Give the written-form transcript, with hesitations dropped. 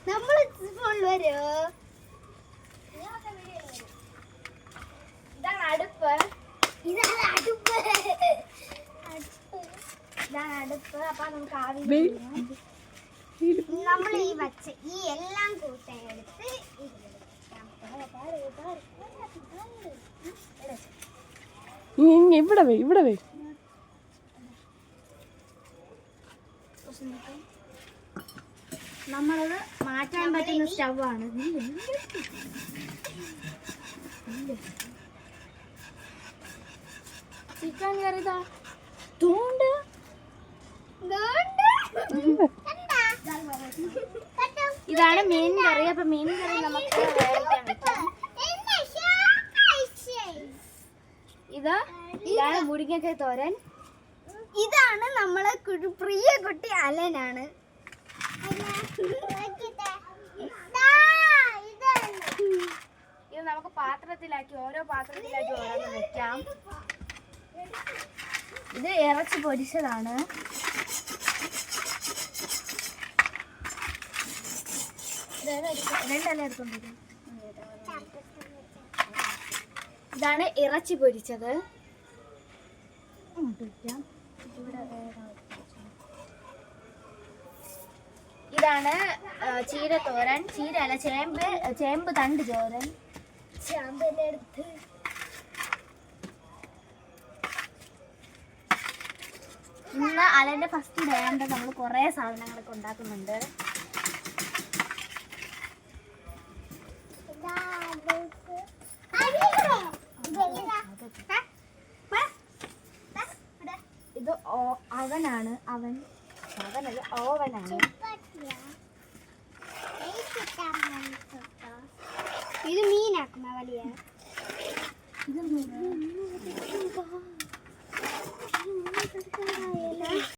നമ്മള് വരോ? ഇതാണ് അടുപ്പ്. അപ്പൊ നമുക്ക് നമ്മൾ ഈ വച്ച് ഈ എല്ലാം കൂട്ടെടുത്ത് ഇവിടെ വേ നമ്മളത് മാറ്റാൻ പറ്റുന്ന സ്റ്റവാണ്. ചിക്കൻ കറിതാ തോണ്ട് ഇതാണ് മീൻ കറി. അപ്പൊ മീൻ കറി നമുക്ക് വേവിക്കാൻ വെക്കാം. ഇതാണ് മുരിങ്ങക്കായ തോരൻ. ഇതാണ് നമ്മളെ പ്രിയ കുട്ടി അലനാണ്. ഇത് നമുക്ക് പാത്രത്തിലാക്കി ഓരോ പാത്രത്തിലാക്കി ഓരോന്ന് വെക്കാം. ഇത് ഇറച്ചി പൊരിച്ചതാണ്. ഇതാണ് ഇറച്ചി പൊരിച്ചത്. ഇതാണ് ചീരത്തോരൻ. ചീര അല്ല, ചേമ്പ് തണ്ട് തോരൻ. ചേമ്പിന്റെ അടുത്ത് ഇന്ന് അലന്റെ ഫസ്റ്റ് ഡേ ആണ്ട് നമ്മൾ കുറേ സാധനങ്ങളൊക്കെ ഉണ്ടാക്കുന്നുണ്ട്. ഇത് അവനാണ്. അവനല്ല, ഓവനാണ്. ഇത് മീനാക്കുന്ന വലിയ ഇത്